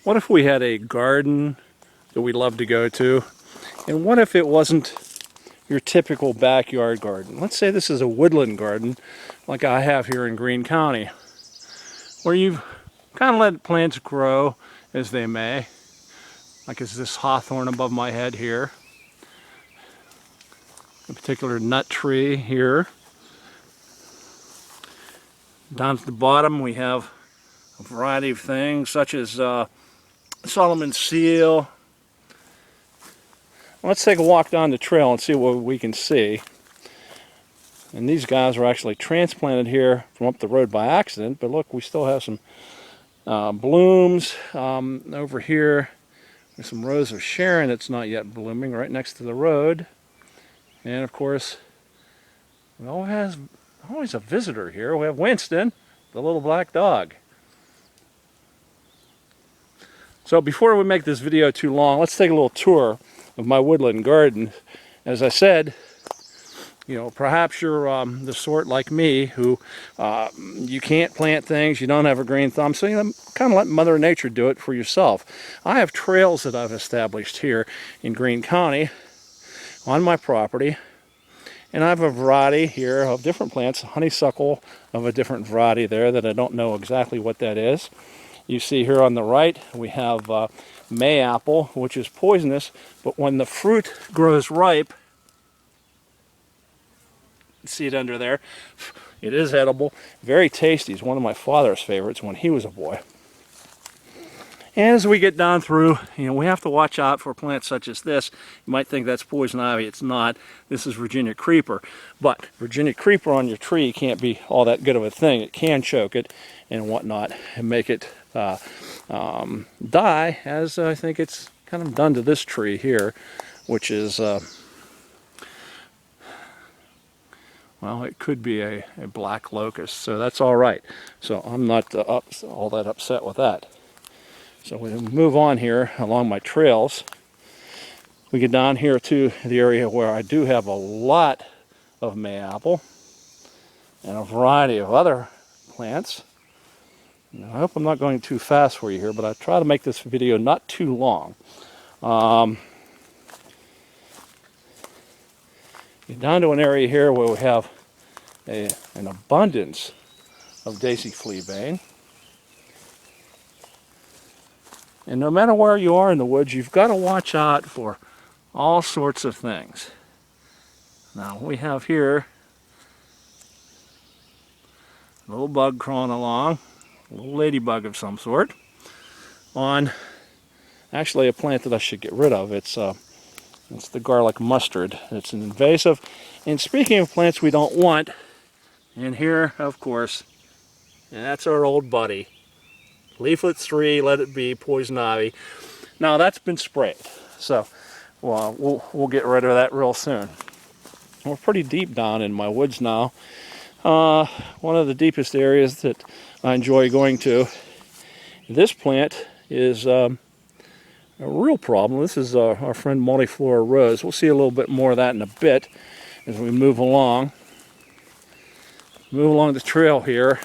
What if we had a garden that we love to go to? And what if it wasn't your typical backyard garden? Let's say this is a woodland garden like I have here in Greene County, where you've kind of let plants grow as they may. Like is this hawthorn above my head here. A particular nut tree here. Down at the bottom we have a variety of things such as Solomon seal. Let's take a walk down the trail and see what we can see. And these guys were actually transplanted here from up the road by accident, but look, we still have some blooms over here. There's some Rose of Sharon that's not yet blooming right next to the road. And of course, we always a visitor here. We have Winston, the little black dog. So before we make this video too long, let's take a little tour of my woodland garden. As I said, you know, perhaps you're the sort like me who you can't plant things, you don't have a green thumb, so you kind of let Mother Nature do it for yourself. I have trails that I've established here in Greene County on my property, and I have a variety here of different plants, honeysuckle of a different variety there that I don't know exactly what that is. You see here on the right we have mayapple, which is poisonous, but when the fruit grows ripe, see it under there, it is edible, very tasty. It's one of my father's favorites when he was a boy. And as we get down through, you know, we have to watch out for plants such as this. You might think that's poison ivy. It's not. This is Virginia creeper. But Virginia creeper on your tree can't be all that good of a thing. It can choke it and whatnot and make it die, as I think it's kind of done to this tree here, which is, well, it could be a black locust, so that's all right. So I'm not all that upset with that. So we move on here along my trails. We get down here to the area where I do have a lot of mayapple and a variety of other plants. And I hope I'm not going too fast for you here, but I try to make this video not too long. Get down to an area here where we have an abundance of daisy fleabane. And no matter where you are in the woods, you've got to watch out for all sorts of things. Now we have here a little bug crawling along, a little ladybug of some sort, on actually a plant that I should get rid of. It's the garlic mustard. It's an invasive. And speaking of plants we don't want, and here, of course, and that's our old buddy. Leaflet 3, let it be, poison ivy. Now that's been sprayed, so we'll get rid of that real soon. We're pretty deep down in my woods now. One of the deepest areas that I enjoy going to. This plant is a real problem. This is our friend multiflora rose. We'll see a little bit more of that in a bit as we move along. Move along the trail here.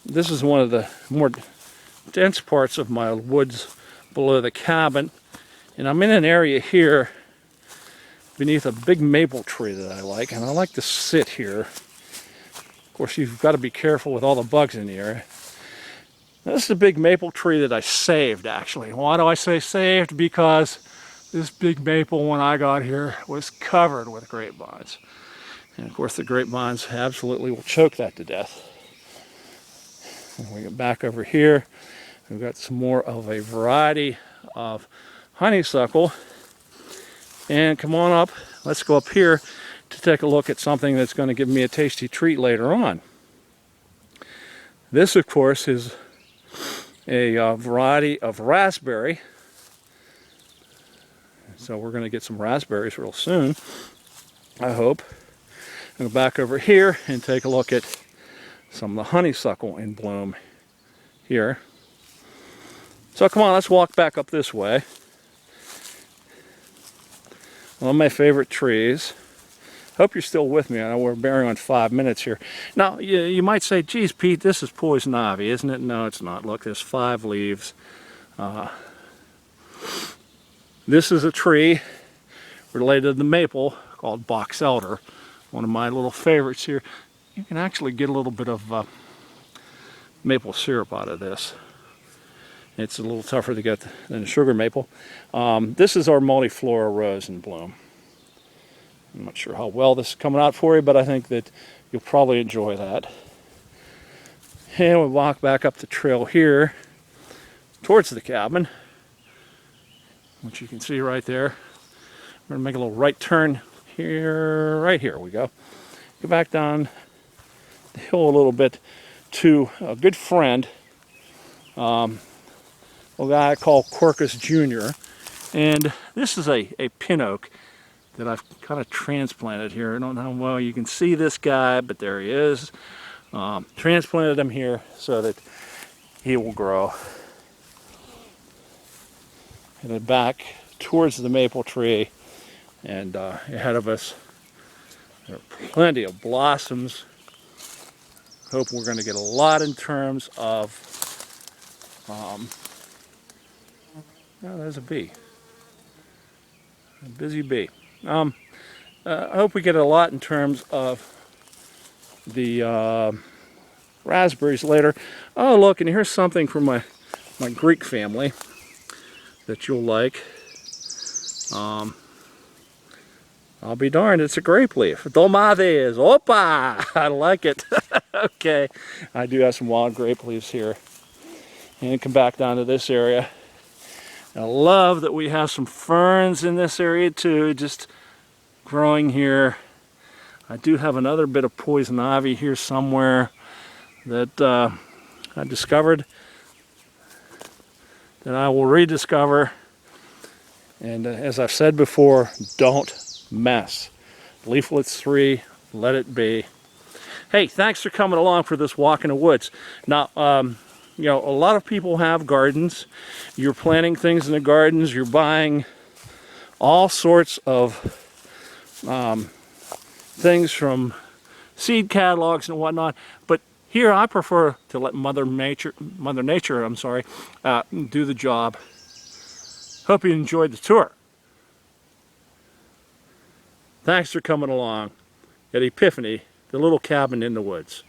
This is one of the more dense parts of my woods below the cabin, and I'm in an area here beneath a big maple tree that I like, and I like to sit here. Of course, you've got to be careful with all the bugs in the area. Now, this is a big maple tree that I saved, actually. Why do I say saved? Because this big maple, when I got here, was covered with grapevines. And of course, the grapevines absolutely will choke that to death. And we get back over here, we've got some more of a variety of honeysuckle. And come on up, let's go up here to take a look at something that's going to give me a tasty treat later on. This, of course, is a variety of raspberry. So we're going to get some raspberries real soon, I hope. I'll go back over here and take a look at some of the honeysuckle in bloom here. So come on, let's walk back up this way. One of my favorite trees. Hope you're still with me. I know we're bearing on 5 minutes here. Now, you might say, geez, Pete, this is poison ivy, isn't it? No, it's not. Look, there's 5 leaves. This is a tree related to the maple called box elder. One of my little favorites here. You can actually get a little bit of maple syrup out of this. It's a little tougher to get than sugar maple. This is our multiflora rose in bloom. I'm not sure how well this is coming out for you, but I think that you'll probably enjoy that. And we walk back up the trail here towards the cabin, which you can see right there. We're going to make a little right turn here, right here we go. Go back down the hill a little bit to a good friend, a guy I call Quercus Jr. And this is a pin oak that I've kind of transplanted here. I don't know how well you can see this guy, but there he is. Transplanted him here so that he will grow. Headed back towards the maple tree, and ahead of us there are plenty of blossoms. Hope we're going to get a lot in terms of oh, there's a bee, a busy bee. I hope we get a lot in terms of the raspberries later. Oh, look, and here's something from my Greek family that you'll like. I'll be darned, it's a grape leaf. Tomates, opa! I like it. Okay, I do have some wild grape leaves here. And come back down to this area. I love that we have some ferns in this area too, just growing here. I do have another bit of poison ivy here somewhere that I discovered that I will rediscover. And as I've said before, don't mess. Leaflets 3, let it be. Hey, thanks for coming along for this walk in the woods. Now, you know, a lot of people have gardens. You're planting things in the gardens. You're buying all sorts of things from seed catalogs and whatnot. But here, I prefer to let Mother Nature, do the job. Hope you enjoyed the tour. Thanks for coming along at Epiphany, the little cabin in the woods.